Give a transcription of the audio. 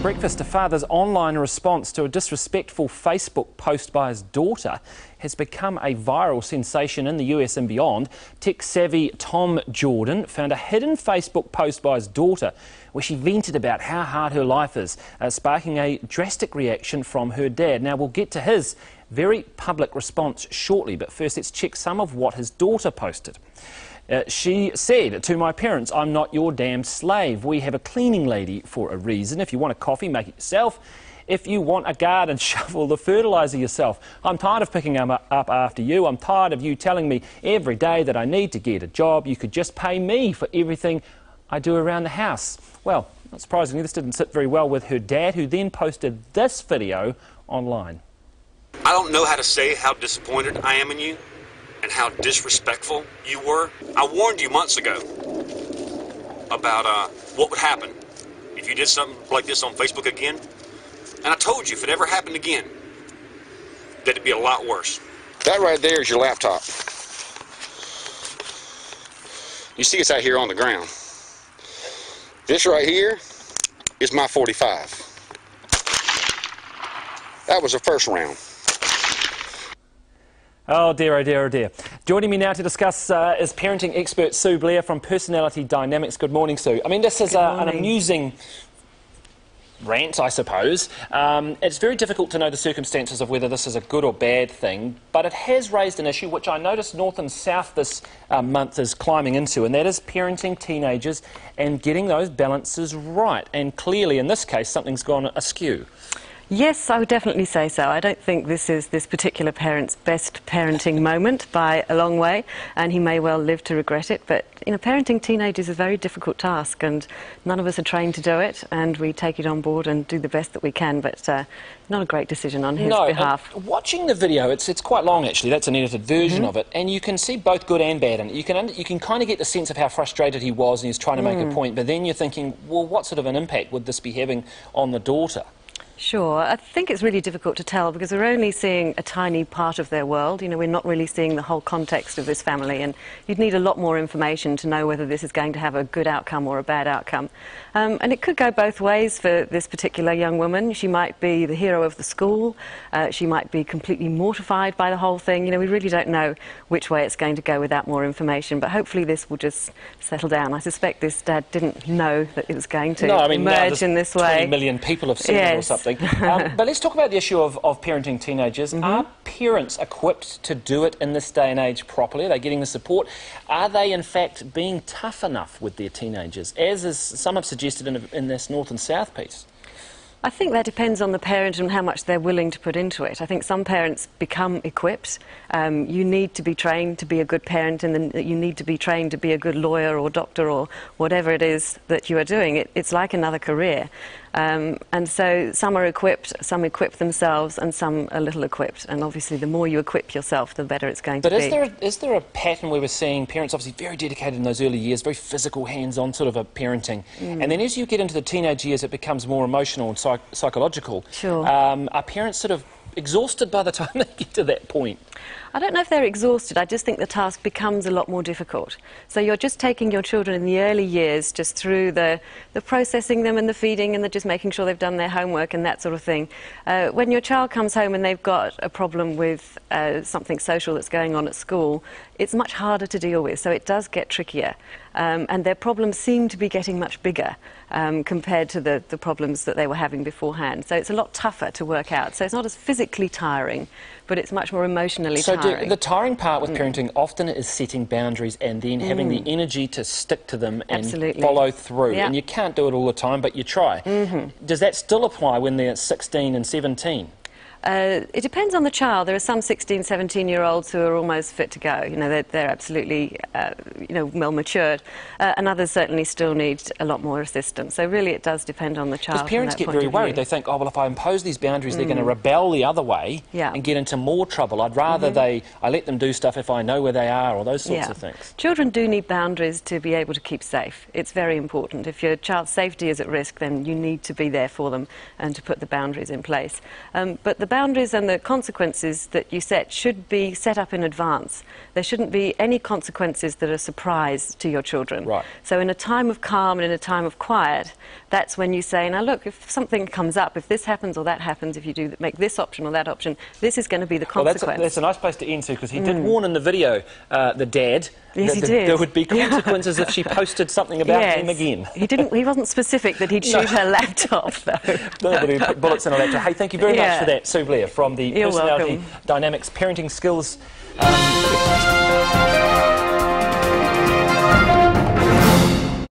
Breakfast, a father's online response to a disrespectful Facebook post by his daughter has become a viral sensation in the US and beyond. Tech-savvy Tom Jordan found a hidden Facebook post by his daughter where she vented about how hard her life is, sparking a drastic reaction from her dad. Now, we'll get to his very public response shortly, but first let's check some of what his daughter posted. She said, "To my parents, I'm not your damn slave. We have a cleaning lady for a reason. If you want a coffee, make it yourself. If you want a garden, shovel the fertiliser yourself. I'm tired of picking them up after you. I'm tired of you telling me every day that I need to get a job. You could just pay me for everything I do around the house." Well, not surprisingly, this didn't sit very well with her dad, who then posted this video online. "I don't know how to say how disappointed I am in you and how disrespectful you were. I warned you months ago about what would happen if you did something like this on Facebook again. And I told you if it ever happened again, that it'd be a lot worse." That right there is your laptop. You see it's out here on the ground. This right here is my .45. That was the first round. Oh dear, oh dear, oh dear. Joining me now to discuss is parenting expert Sue Blair from Personality Dynamics. Good morning, Sue. I mean, this is an amusing rant, I suppose. It's very difficult to know the circumstances of whether this is a good or bad thing, but it has raised an issue which I noticed North and South this month is climbing into, and that is parenting teenagers and getting those balances right. And clearly, in this case, something's gone askew. Yes, I would definitely say so. I don't think this is this particular parent's best parenting moment by a long way, and he may well live to regret it. But, you know, parenting teenagers is a very difficult task, and none of us are trained to do it, and we take it on board and do the best that we can, but not a great decision on his behalf. Watching the video, it's quite long, actually. That's an edited version of it, and you can see both good and bad in it. You can kind of get the sense of how frustrated he was, and he's trying to make a point, but then you're thinking, well, what sort of an impact would this be having on the daughter? Sure. I think it's really difficult to tell because we're only seeing a tiny part of their world. You know, we're not really seeing the whole context of this family, and you'd need a lot more information to know whether this is going to have a good outcome or a bad outcome. And it could go both ways for this particular young woman. She might be the hero of the school. She might be completely mortified by the whole thing. You know, we really don't know which way it's going to go without more information, but hopefully this will just settle down. I suspect this dad didn't know that it was going to emerge in this way. 20 million people have seen it or something. But let's talk about the issue of parenting teenagers. Are parents equipped to do it in this day and age properly? Are they getting the support? Are they, in fact, being tough enough with their teenagers, as is, some have suggested in this North and South piece? I think that depends on the parent and how much they're willing to put into it. I think some parents become equipped. You need to be trained to be a good parent, and then you need to be trained to be a good lawyer or doctor or whatever it is that you are doing. It's like another career. And so some are equipped, some equip themselves, and some are little equipped. And obviously the more you equip yourself, the better it's going to be. But is there a pattern where we're seeing parents obviously very dedicated in those early years, very physical, hands-on sort of a parenting, and then as you get into the teenage years it becomes more emotional and psychological? Sure. Are parents sort of exhausted by the time they get to that point? I don't know if they're exhausted, I just think the task becomes a lot more difficult. So you're just taking your children in the early years just through the processing them and the feeding and the just making sure they've done their homework and that sort of thing. When your child comes home and they've got a problem with something social that's going on at school, it's much harder to deal with, so it does get trickier. And their problems seem to be getting much bigger compared to the problems that they were having beforehand. So it's a lot tougher to work out. So it's not as physically tiring, but it's much more emotionally tiring. So the tiring part with parenting often is setting boundaries and then having the energy to stick to them and follow through. Yeah. And you can't do it all the time, but you try. Does that still apply when they're 16 and 17? It depends on the child. There are some 16, 17-year-olds who are almost fit to go. You know, they're absolutely, well matured, and others certainly still need a lot more assistance. So really, it does depend on the child. Because parents get very worried. They think, oh well, if I impose these boundaries, they're going to rebel the other way and get into more trouble. I'd rather I let them do stuff if I know where they are, or those sorts of things. Children do need boundaries to be able to keep safe. It's very important. If your child's safety is at risk, then you need to be there for them and to put the boundaries in place. But the boundaries and the consequences that you set should be set up in advance. There shouldn't be any consequences that are a surprise to your children. Right. So in a time of calm and in a time of quiet, that's when you say, now look, if something comes up, if this happens or that happens, if you do make this option or that option, this is going to be the consequence. Well, that's a nice place to end to, because he did warn in the video, the dad, yes, that there would be consequences if she posted something about him again. He wasn't specific that he'd shoot her laptop, though. No, but he put bullets in her laptop. Hey, thank you very much for that, Sue Blair, from the You're Personality welcome. Dynamics Parenting Skills.